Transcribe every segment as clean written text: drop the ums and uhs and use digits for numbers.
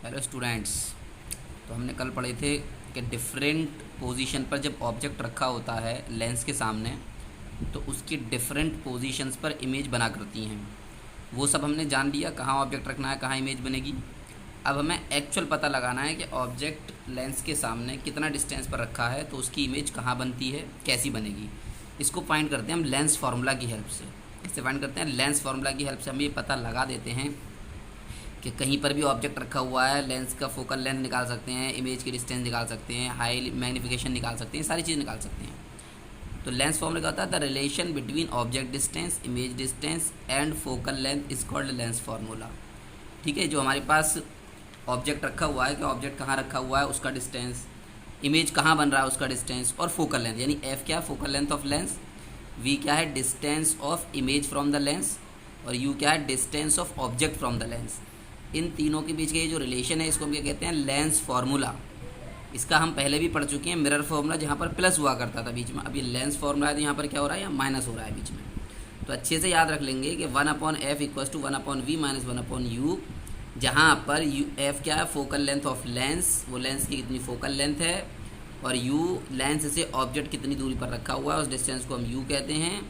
Hello students. तो हमने कल पढ़े थे कि डिफरेंट पोजीशन पर जब ऑब्जेक्ट रखा होता है लेंस के सामने तो उसकी डिफरेंट पोजीशंस पर इमेज बना करती हैं। वो सब हमने जान लिया, कहाँ ऑब्जेक्ट रखना है, कहाँ इमेज बनेगी। अब हमें एक्चुअल पता लगाना है कि ऑब्जेक्ट लेंस के सामने कितना डिस्टेंस पर रखा है तो उसकी इमेज कहाँ बनती है, कैसी बनेगी। इसको फाइंड करते हैं हम लेंस फार्मूला की हेल्प से। इससे फाइंड करते हैं लेंस फार्मूला की हेल्प से हम ये पता लगा देते हैं कि कहीं पर भी ऑब्जेक्ट रखा हुआ है, लेंस का फोकल लेंथ निकाल सकते हैं, इमेज की डिस्टेंस निकाल सकते हैं, हाई मैग्नीफिकेशन निकाल सकते हैं, सारी चीज़ निकाल सकते हैं। तो लेंस फॉर्मूला क्या होता है? The relation between object distance, image distance and focal length is called lens formula. ठीक है, जो हमारे पास ऑब्जेक्ट रखा हुआ है कि ऑब्जेक्ट कहाँ रखा हुआ है उसका डिस्टेंस, इमेज कहाँ बन रहा है उसका डिस्टेंस, और फोकल लेंथ यानी एफ क्या है? Focal length of lens. V क्या है? Distance of image from the lens. और यू क्या है? Distance of object from the lens. इन तीनों के बीच का ये जो रिलेशन है इसको हम क्या कहते हैं? Lens formula. इसका हम पहले भी पढ़ चुके हैं, मिरर फार्मूला, जहाँ पर प्लस हुआ करता था बीच में। अब ये लेंस फार्मूला है तो यहाँ पर क्या हो रहा है? या माइनस हो रहा है बीच में। तो अच्छे से याद रख लेंगे कि 1/f equals to 1/v minus 1/u, जहाँ पर यू एफ क्या है? फोकल लेंथ ऑफ लेंस, वो लेंस की कितनी फोकल लेंथ है, और यू लेंस से ऑब्जेक्ट कितनी दूरी पर रखा हुआ है उस डिस्टेंस को हम यू कहते हैं,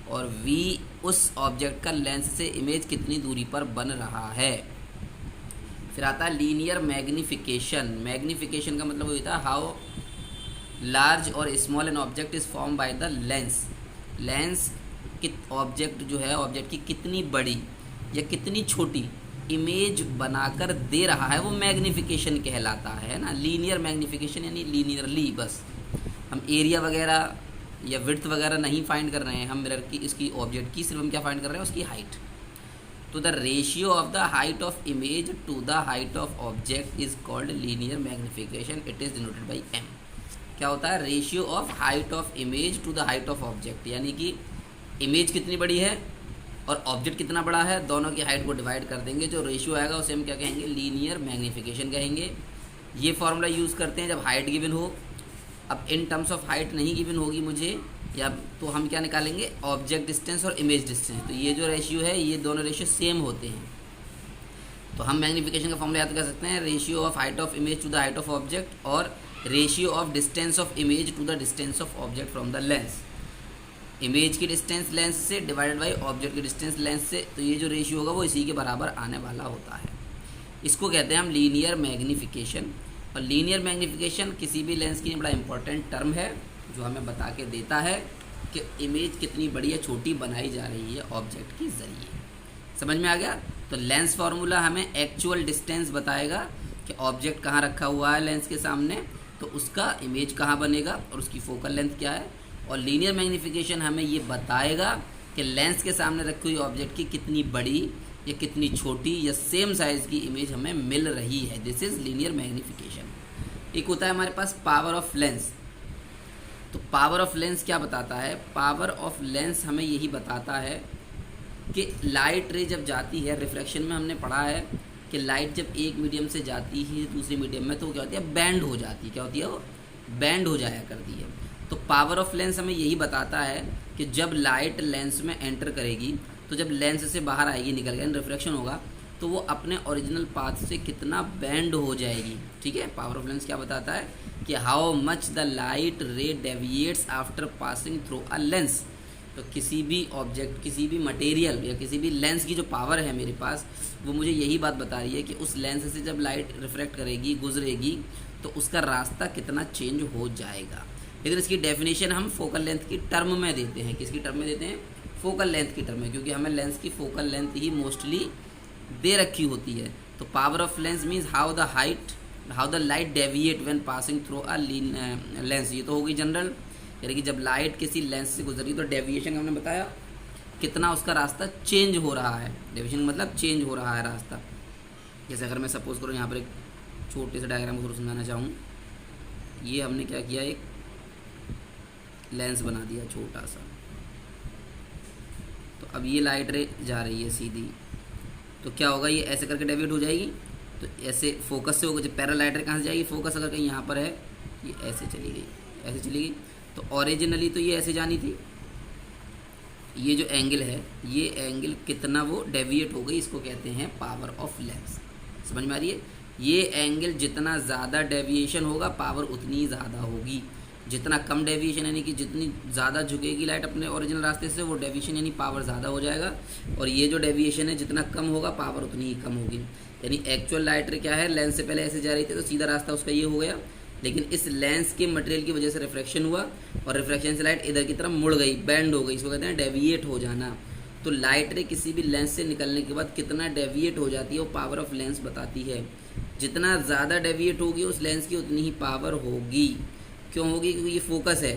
और वी उस ऑब्जेक्ट का लेंस से इमेज कितनी दूरी पर बन रहा है। फिर आता है लीनियर मैग्नीफिकेशन। मैग्नीफिकेशन का मतलब होता है हाउ लार्ज और small an object is form by the lens. Lens object जो है, ऑब्जेक्ट की कितनी बड़ी या कितनी छोटी इमेज बनाकर दे रहा है वो मैग्नीफिकेशन कहलाता है ना। लीनियर मैग्नीफिकेशन यानी लीनियरली, बस हम एरिया वगैरह या विड्थ वगैरह नहीं फाइंड कर रहे हैं हम मिरर की, इसकी ऑब्जेक्ट की, सिर्फ हम क्या फाइंड कर रहे हैं? उसकी हाइट। तो the ratio of the height of image to the height of object is called linear magnification. It is denoted by M. क्या होता है? Ratio of height of image to the height of object, यानी कि image कितनी बड़ी है और object कितना बड़ा है, दोनों की हाइट को डिवाइड कर देंगे, जो रेशियो आएगा उसे हम क्या कहेंगे? लीनियर मैग्नीफिकेशन कहेंगे। ये फॉर्मूला यूज़ करते हैं जब हाइट गिवन हो। अब इन टर्म्स ऑफ हाइट नहीं गिवन होगी मुझे, या तो हम क्या निकालेंगे? ऑब्जेक्ट डिस्टेंस और इमेज डिस्टेंस। तो ये जो रेशियो है, ये दोनों रेशियो सेम होते हैं, तो हम मैग्नीफिकेशन का फॉर्मूला याद कर सकते हैं, ratio of height of image to the height of object, और ratio of distance of image to the distance of object from the lens. Image की डिस्टेंस लेंस से डिवाइडेड बाई ऑब्जेक्ट की distance lens से, तो ये जो ratio होगा वो इसी के बराबर आने वाला होता है। इसको कहते हैं हम लीनियर मैग्नीफिकेशन। और लीनियर मैग्नीफिकेशन किसी भी लेंस की बड़ा इंपॉर्टेंट टर्म है जो हमें बता के देता है कि इमेज कितनी बड़ी या छोटी बनाई जा रही है ऑब्जेक्ट के ज़रिए। समझ में आ गया? तो लेंस फार्मूला हमें एक्चुअल डिस्टेंस बताएगा कि ऑब्जेक्ट कहाँ रखा हुआ है लेंस के सामने, तो उसका इमेज कहाँ बनेगा और उसकी फोकल लेंथ क्या है। और लीनियर मैग्नीफिकेशन हमें ये बताएगा कि लेंस के सामने रखी हुई ऑब्जेक्ट की कितनी बड़ी या कितनी छोटी या सेम साइज़ की इमेज हमें मिल रही है। This is linear magnification. एक होता है हमारे पास पावर ऑफ लेंस। तो पावर ऑफ लेंस क्या बताता है? पावर ऑफ लेंस हमें यही बताता है कि लाइट रे जब जाती है, रिफ्लेक्शन में हमने पढ़ा है कि लाइट जब एक मीडियम से जाती है दूसरे मीडियम में, तो क्या होती है? बैंड हो जाती है। क्या होती है? वो बैंड हो जाया करती है। तो पावर ऑफ लेंस हमें यही बताता है कि जब लाइट लेंस में एंटर करेगी, तो जब लेंस से बाहर आएगी, निकल गया, रिफ्लेक्शन होगा, तो वो अपने ओरिजिनल पाथ से कितना बैंड हो जाएगी। ठीक है, पावर ऑफ लेंस क्या बताता है कि हाउ मच द लाइट रे deviates after passing through a lens. तो किसी भी ऑब्जेक्ट, किसी भी मटेरियल या किसी भी लेंस की जो पावर है मेरे पास, वो मुझे यही बात बता रही है कि उस लेंस से जब लाइट रिफ्लेक्ट करेगी, गुजरेगी, तो उसका रास्ता कितना चेंज हो जाएगा। लेकिन इसकी डेफिनेशन हम फोकल लेंथ की टर्म में देते हैं। किसकी टर्म में देते हैं? फोकल लेंथ की टर्म में, क्योंकि हमें लेंस की focal length he mostly they रखी होती है। तो power of lens means how the light deviate when passing through a lens. ये तो हो गई जनरल, यानी कि जब लाइट किसी लेंस से गुजरी तो डेविएशन हमने बताया कितना उसका रास्ता चेंज हो रहा है। डेविएशन मतलब चेंज हो रहा है रास्ता। जैसे अगर मैं सपोज करूँ यहाँ पर एक छोटे से डायग्राम को समझाना चाहूँ, ये हमने क्या किया, एक लेंस बना दिया छोटा सा। तो अब ये लाइट रे जा रही है सीधी, तो क्या होगा? ये ऐसे करके डेविएट हो जाएगी, तो ऐसे फोकस से होगा। जब पैरेलल लाइट रे कहाँ से जाएगी? फोकस अगर कहीं यहाँ पर है, ये ऐसे चली गई, ऐसे चली गई। तो ओरिजिनली तो ये ऐसे जानी थी, ये जो एंगल है, ये एंगल कितना वो डेविएट हो गई, इसको कहते हैं पावर ऑफ लेंस। समझ में आ रही है? ये एंगल जितना ज़्यादा डेविएशन होगा पावर उतनी ज़्यादा होगी, जितना कम डेविएशन यानी कि जितनी ज़्यादा झुकेगी लाइट अपने ओरिजिनल रास्ते से वो डेविएशन यानी पावर ज़्यादा हो जाएगा, और ये जो डेविएशन है जितना कम होगा पावर उतनी ही कम होगी। यानी एक्चुअल लाइट रे क्या है, लेंस से पहले ऐसे जा रही थी तो सीधा रास्ता उसका ये हो गया, लेकिन इस लेंस के मटेरियल की वजह से रिफ्रैक्शन हुआ और रिफ्रैक्शन से लाइट इधर की तरफ मुड़ गई, बैंड हो गई, इसको कहते हैं डेविएट हो जाना। तो लाइट रे किसी भी लेंस से निकलने के बाद कितना डेविएट हो जाती है वो पावर ऑफ लेंस बताती है। जितना ज़्यादा डेविएट होगी उस लेंस की उतनी ही पावर होगी। क्यों होगी? क्योंकि ये फोकस है,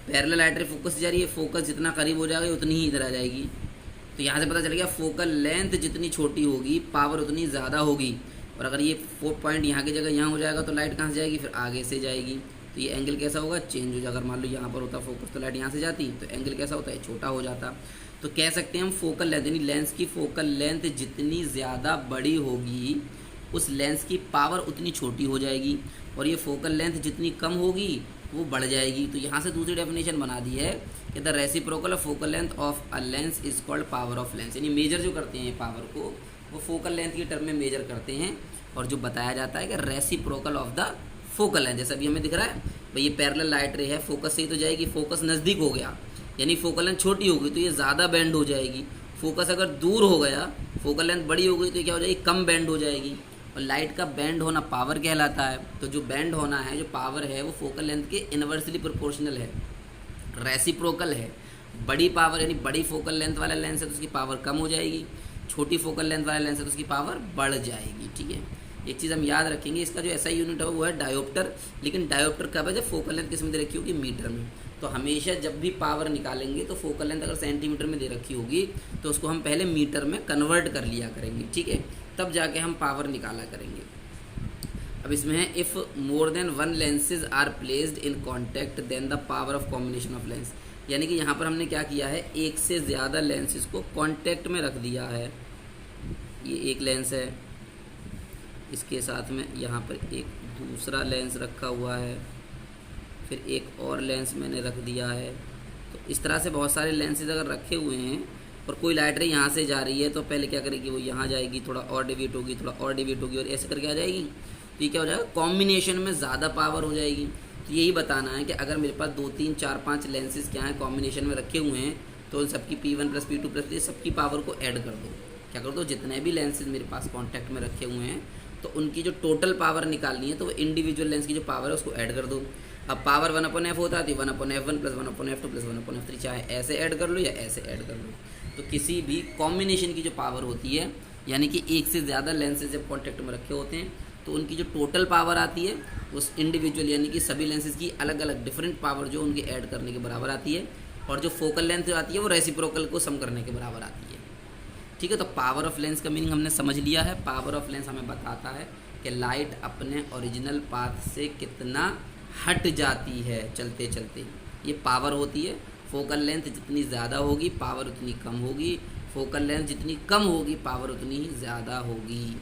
पैरेलल लाइट रे फोकस से जा रही है, फोकस जितना करीब हो जाएगा उतनी ही इधर आ जाएगी। तो यहाँ से पता चल गया फोकल लेंथ जितनी छोटी होगी पावर उतनी ज़्यादा होगी, और अगर ये 4 पॉइंट यहाँ की जगह यहाँ हो जाएगा तो लाइट कहाँ से जाएगी, फिर आगे से जाएगी। तो ये एंगल कैसा होगा, चेंज हो जाएगा। अगर मान लो यहाँ पर होता फोकस तो लाइट यहाँ से जाती, तो एंगल कैसा होता है, छोटा हो जाता। तो कह सकते हैं हम फोकल लेंथ यानी लेंस की फोकल लेंथ जितनी ज़्यादा बड़ी होगी उस लेंस की पावर उतनी छोटी हो जाएगी, और ये फोकल लेंथ जितनी कम होगी वो बढ़ जाएगी। तो यहाँ से दूसरी डेफिनेशन बना दी है कि the reciprocal of focal length of a lens is called power of lens. यानी मेजर जो करते हैं पावर को वो फोकल लेंथ की टर्म में मेजर करते हैं, और जो बताया जाता है कि reciprocal of the focal length. जैसा अभी हमें दिख रहा है भाई, ये पैरेलल लाइट रे है, फोकस से ही तो जाएगी, फोकस नज़दीक हो गया यानी फोकल लेंथ छोटी हो गई तो ये ज़्यादा बैंड हो जाएगी। फोकस अगर दूर हो गया, फोकल लेंथ बड़ी हो गई तो ये क्या हो जाएगी, कम बैंड हो जाएगी। और लाइट का बैंड होना पावर कहलाता है। तो जो बैंड होना है, जो पावर है, वो फोकल लेंथ के इनवर्सली प्रोपोर्शनल है, रेसिप्रोकल है। बड़ी पावर यानी बड़ी फोकल लेंथ वाला लेंस है तो उसकी पावर कम हो जाएगी, छोटी फोकल लेंथ वाला लेंस है तो उसकी पावर बढ़ जाएगी। ठीक है, एक चीज़ हम याद रखेंगे, इसका जो ऐसा यूनिट है वो है डायोप्टर। लेकिन डायोप्टर कब है, जब फोकल लेंथ किस में दे रखी होगी, मीटर में। तो हमेशा जब भी पावर निकालेंगे तो फोकल लेंथ अगर सेंटीमीटर में दे रखी होगी तो उसको हम पहले मीटर में कन्वर्ट कर लिया करेंगे। ठीक है, तब जाके हम पावर निकाला करेंगे। अब इसमें है if more than one lenses are placed in contact then the power of combination of lens. यानी कि यहाँ पर हमने क्या किया है, एक से ज़्यादा लेंसेज को कॉन्टैक्ट में रख दिया है। ये एक लेंस है, इसके साथ में यहाँ पर एक दूसरा लेंस रखा हुआ है, फिर एक और लेंस मैंने रख दिया है। तो इस तरह से बहुत सारे लेंसेज अगर रखे हुए हैं और कोई लाइट रे यहाँ से जा रही है तो पहले क्या करेगी, वो यहाँ जाएगी, थोड़ा और डेविएट होगी, थोड़ा और डेविएट होगी, और ऐसे करके आ जाएगी। तो ये क्या हो जाएगा, कॉम्बिनेशन में ज़्यादा पावर हो जाएगी। तो यही बताना है कि अगर मेरे पास 2 3 4 5 लेंसेज क्या है कॉम्बिनेशन में रखे हुए हैं तो उन सबकी P1 + P2 + सबकी पावर को ऐड कर दो। क्या कर दो, जितने भी लेंसेज मेरे पास कॉन्टैक्ट में रखे हुए हैं तो उनकी जो टोटल पावर निकालनी है तो वो इंडिविजुअल लेंस की जो पावर है उसको ऐड कर दो। अब पावर 1/f होता है, 1/f1 + 1/f2 + 1/f3, चाहे ऐसे ऐड कर लो या ऐसे ऐड कर लो। तो किसी भी कॉम्बिनेशन की जो पावर होती है, यानी कि एक से ज़्यादा लेंसेज जब कॉन्टैक्ट में रखे होते हैं तो उनकी जो टोटल पावर आती है उस इंडिविजुअल यानी कि सभी लेंसेज की अलग अलग डिफरेंट पावर जो उनके ऐड करने के बराबर आती है, और जो फोकल लेंथ आती है वो रेसिप्रोकल को सम करने के बराबर आती है। ठीक है, तो पावर ऑफ लेंस का मीनिंग हमने समझ लिया है। पावर ऑफ लेंस हमें बताता है कि लाइट अपने ओरिजिनल पाथ से कितना हट जाती है चलते चलते, ये पावर होती है। फोकल लेंथ जितनी ज़्यादा होगी पावर उतनी कम होगी, फोकल लेंथ जितनी कम होगी पावर उतनी ही ज़्यादा होगी।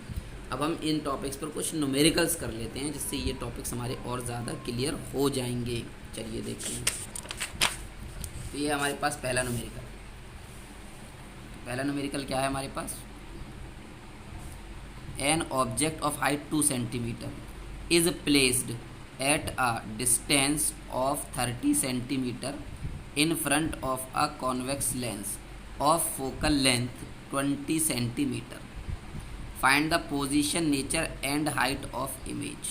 अब हम इन टॉपिक्स पर कुछ न्यूमेरिकल्स कर लेते हैं जिससे ये टॉपिक्स हमारे और ज़्यादा क्लियर हो जाएंगे। चलिए देखते हैं। तो ये हमारे पास पहला न्यूमेरिकल, क्या है हमारे पास, an object of height 2 centimetre is placed at a distance of 30 centimetre in front of a convex lens of focal length 20 centimeter. Find the position, nature and height of image.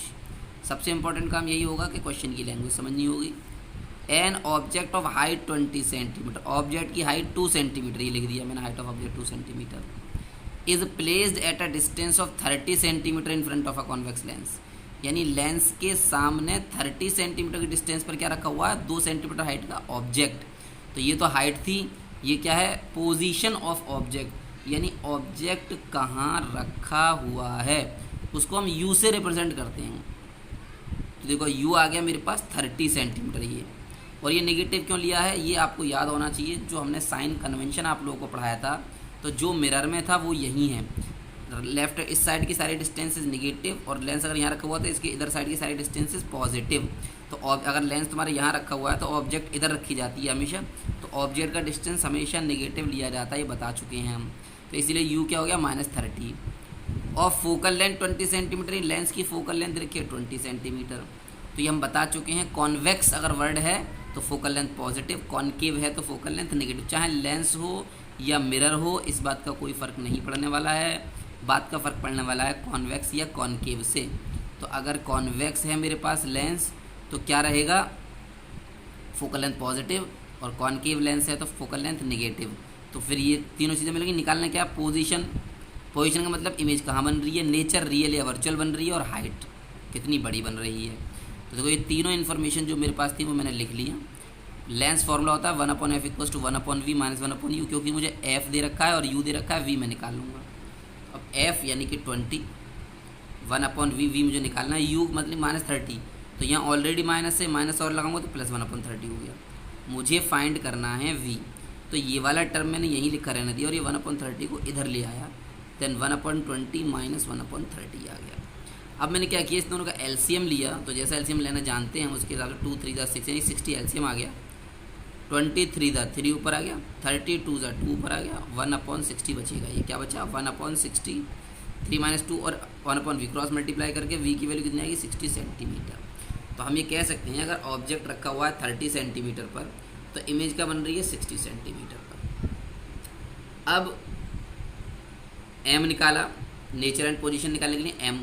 सबसे important काम यही होगा कि question की language समझनी होगी। N object of height 20 centimetre, object की height 2 centimetre, ये लिख दिया मैंने, height of object 2 centimetre, is placed at a distance of 30 centimetre in front of a convex lens. यानी लेंस के सामने 30 सेंटीमीटर के डिस्टेंस पर क्या रखा हुआ है, 2 सेंटीमीटर हाइट का ऑब्जेक्ट। तो ये तो हाइट थी, ये क्या है, पोजीशन ऑफ ऑब्जेक्ट, यानी ऑब्जेक्ट कहाँ रखा हुआ है उसको हम यू से रिप्रेजेंट करते हैं। तो देखो यू आ गया मेरे पास 30 सेंटीमीटर ये, और ये नेगेटिव क्यों लिया है ये आपको याद होना चाहिए। जो हमने साइन कन्वेंशन आप लोगों को पढ़ाया था तो जो मिरर में था वो यही है, लेफ्ट इस साइड की सारी डिस्टेंसेस नेगेटिव और लेंस अगर यहाँ रखा हुआ तो इसके इधर साइड की सारी डिस्टेंसेस पॉजिटिव। तो अगर लेंस तुम्हारे यहाँ रखा हुआ है तो ऑब्जेक्ट इधर रखी जाती है हमेशा, तो ऑब्जेक्ट का डिस्टेंस हमेशा नेगेटिव लिया जाता है, ये बता चुके हैं हम। तो इसीलिए यू क्या हो गया -30, of focal length 20 centimetre, lens की फोकल लेंथ रखिए 20 सेंटीमीटर। तो ये हम बता चुके हैं, कॉन्वेक्स अगर वर्ड है तो फोकल लेंथ पॉजिटिव, कॉनकेव है तो फोकल लेंथ नेगेटिव। चाहे लेंस हो या मिरर हो, इस बात का कोई फ़र्क नहीं पड़ने वाला है, बात का फ़र्क पड़ने वाला है कॉन्वेक्स या कॉनकेव से। तो अगर कॉन्वेक्स है मेरे पास लेंस तो क्या रहेगा, फोकल लेंथ पॉजिटिव, और कॉनकेव लेंस है तो फोकल लेंथ नेगेटिव। तो फिर ये तीनों चीज़ें मिलेंगी। निकालना क्या, पोजीशन। पोजीशन का मतलब इमेज कहाँ बन रही है, नेचर, रियल या वर्चुअल बन रही है, और हाइट कितनी बड़ी बन रही है। तो देखो ये तीनों इन्फॉर्मेशन जो मेरे पास थी वो मैंने लिख लिया। लेंस फॉर्मूला होता है 1/f equals to 1/v minus 1/u, क्योंकि मुझे f दे रखा है और u दे रखा है, v मैं निकाल लूँगा। अब f यानी कि 20, 1/v, v मुझे निकालना है, u मतलब -30। तो यहाँ ऑलरेडी माइनस है, माइनस और लगाऊंगा तो प्लस 1/30 हो गया। मुझे फाइंड करना है v, तो ये वाला टर्म मैंने यहीं लिखा रहने दिया और ये 1/30 को इधर ले आया, देन 1/20 माइनस 1/30 आ गया। अब मैंने क्या किया, इस दोनों का एलसीएम लिया। तो जैसा एलसीएम लेना जानते हैं उसके हिसाब से 2 3 6 यानी 60 एलसीएम आ गया, 23 3 ऊपर आ गया, 32 2 ऊपर आ गया, 1/60 बचेगा। ये क्या बचा, 1/60, 3 - 2 और 1/v क्रॉस मल्टीप्लाई करके v की वैल्यू कितनी आएगी, 60 सेंटीमीटर। तो हम ये कह सकते हैं अगर ऑब्जेक्ट रखा हुआ है 30 सेंटीमीटर पर तो इमेज क्या बन रही है, 60 सेंटीमीटर पर। अब m निकाला, नेचर एंड पोजीशन निकालने के लिए m,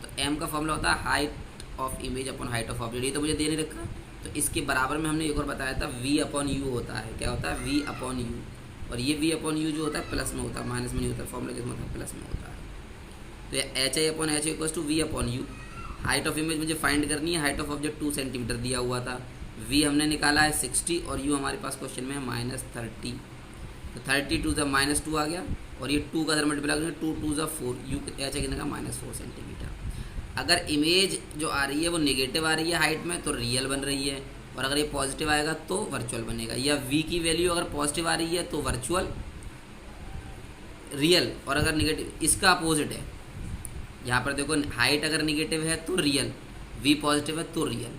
तो m का फॉर्मूला होता है height of image upon height of object. ये तो मुझे दे नहीं रखा, तो इसके बराबर में हमने एक और बताया था v/u होता है। क्या होता है, v/u, और ये v/u जो होता है प्लस में होता है, माइनस में नहीं होता, फॉर्मूला किस में होता है, प्लस में होता है। तो ये hi/h equals to v/u। Height of image मुझे फाइंड करनी है, हाइट ऑफ ऑब्जेक्ट 2 सेंटीमीटर दिया हुआ था, v हमने निकाला है 60 और u हमारे पास क्वेश्चन में है -30। तो 32 -2 आ गया और ये 2 का इधर मल्टीप्लाई करेंगे, 2 2 4, u h कितने का, -4 सेंटीमीटर। अगर इमेज जो आ रही है वो नेगेटिव आ रही है हाइट में तो रियल बन रही है, और अगर ये पॉजिटिव आएगा तो वर्चुअल बनेगा। या v की वैल्यू अगर पॉजिटिव आ रही है तो वर्चुअल रियल, और अगर नेगेटिव, इसका अपोजिट है। यहाँ पर देखो हाइट अगर नेगेटिव है तो रियल, v पॉजिटिव है तो रियल।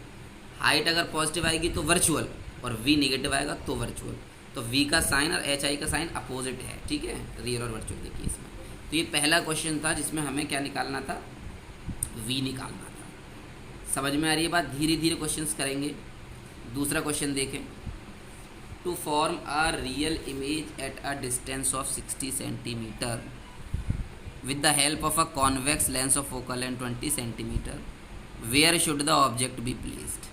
हाइट अगर पॉजिटिव आएगी तो वर्चुअल, और v नेगेटिव आएगा तो वर्चुअल। तो v का साइन और hi का साइन अपोजिट है, ठीक है, रियल और वर्चुअल के केस में। तो ये पहला क्वेश्चन था जिसमें हमें क्या निकालना था, v निकालना था। समझ में आ रही है बात, धीरे धीरे क्वेश्चंस करेंगे। दूसरा क्वेश्चन देखें, to form a real image at a distance of 60 centimetre with the help of a convex lens of focal length 20 centimetre, where should the object be placed।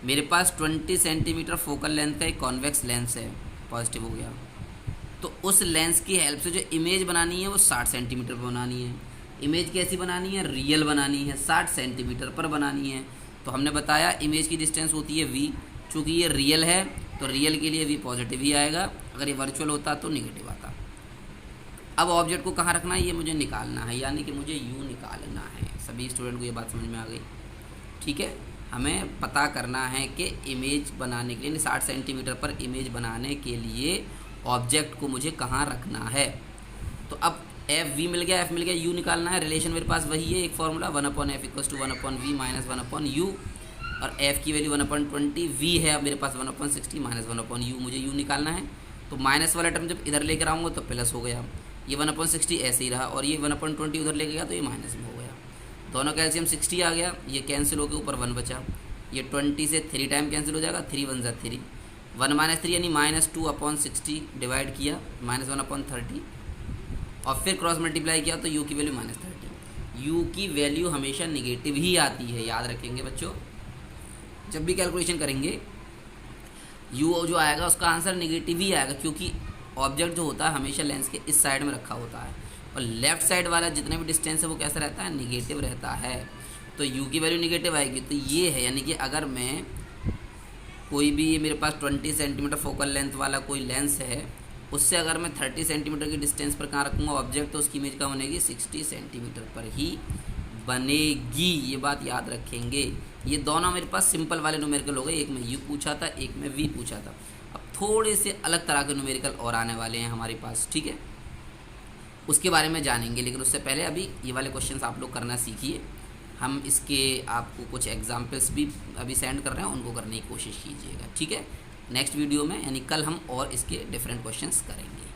मेरे पास 20 सेंटीमीटर फोकल लेंथ का एक convex lens है, positive हो गया। तो उस lens की help से जो इमेज बनानी है वो 60 सेंटीमीटर पर बनानी है। इमेज कैसी बनानी है, रियल बनानी है, 60 सेंटीमीटर पर बनानी है। तो हमने बताया इमेज की डिस्टेंस होती है v, चूँकि ये रियल है तो रियल के लिए v पॉजिटिव ही आएगा, अगर ये वर्चुअल होता तो नेगेटिव आता। अब ऑब्जेक्ट को कहाँ रखना है ये मुझे निकालना है, यानी कि मुझे u निकालना है। सभी स्टूडेंट को ये बात समझ में आ गई, ठीक है। हमें पता करना है कि इमेज बनाने के लिए 60 सेंटीमीटर पर इमेज बनाने के लिए ऑब्जेक्ट को मुझे कहाँ रखना है। तो अब v मिल गया, f मिल गया, u निकालना है। रिलेशन मेरे पास वही है, एक formula 1/f equals to 1/v minus 1/u, और f की वैल्यू 1/20, v है अब मेरे पास 1/60 माइनस 1/u, मुझे u निकालना है। तो माइनस वाला टर्म जब इधर लेकर आऊँगा तो प्लस हो गया, ये 1/60 ऐसे ही रहा, और ये 1/20 उधर लेके गया तो ये माइनस में हो गया। दोनों का एलसीएम 60 आ गया, ये कैंसिल होकर ऊपर 1 बचा। ये 20 से 3 टाइम कैंसिल हो जाएगा, 3 1 3, 1 - 3 यानी -2/60 डिवाइड किया, -1/30, और फिर क्रॉस मल्टीप्लाई किया तो u की वैल्यू -30। u की वैल्यू हमेशा निगेटिव ही आती है, याद रखेंगे बच्चों। जब भी कैलकुलेशन करेंगे u जो आएगा उसका आंसर निगेटिव ही आएगा, क्योंकि ऑब्जेक्ट जो होता है हमेशा लेंस के इस साइड में रखा होता है, और लेफ़्ट साइड वाला जितने भी डिस्टेंस है वो कैसा रहता है, निगेटिव रहता है। तो u की वैल्यू निगेटिव आएगी। तो ये है, यानी कि अगर मैं कोई भी, मेरे पास 20 सेंटीमीटर फोकल लेंथ वाला कोई लेंस है, उससे अगर मैं 30 सेंटीमीटर की डिस्टेंस पर कहाँ रखूँगा ऑब्जेक्ट, तो उसकी इमेज कहाँ बनेगी, 60 सेंटीमीटर पर ही बनेगी। ये बात याद रखेंगे। ये दोनों मेरे पास सिंपल वाले न्यूमेरिकल हो गए, एक में u पूछा था, एक में v पूछा था। अब थोड़े से अलग तरह के न्यूमेरिकल और आने वाले हैं हमारे पास, ठीक है, उसके बारे में जानेंगे। लेकिन उससे पहले अभी ये वाले क्वेश्चंस आप लोग करना सीखिए। हम इसके आपको कुछ एग्जाम्पल्स भी अभी सेंड कर रहे हैं, उनको करने की कोशिश कीजिएगा, ठीक है। नेक्स्ट वीडियो में यानी कल हम और इसके डिफरेंट क्वेश्चंस करेंगे।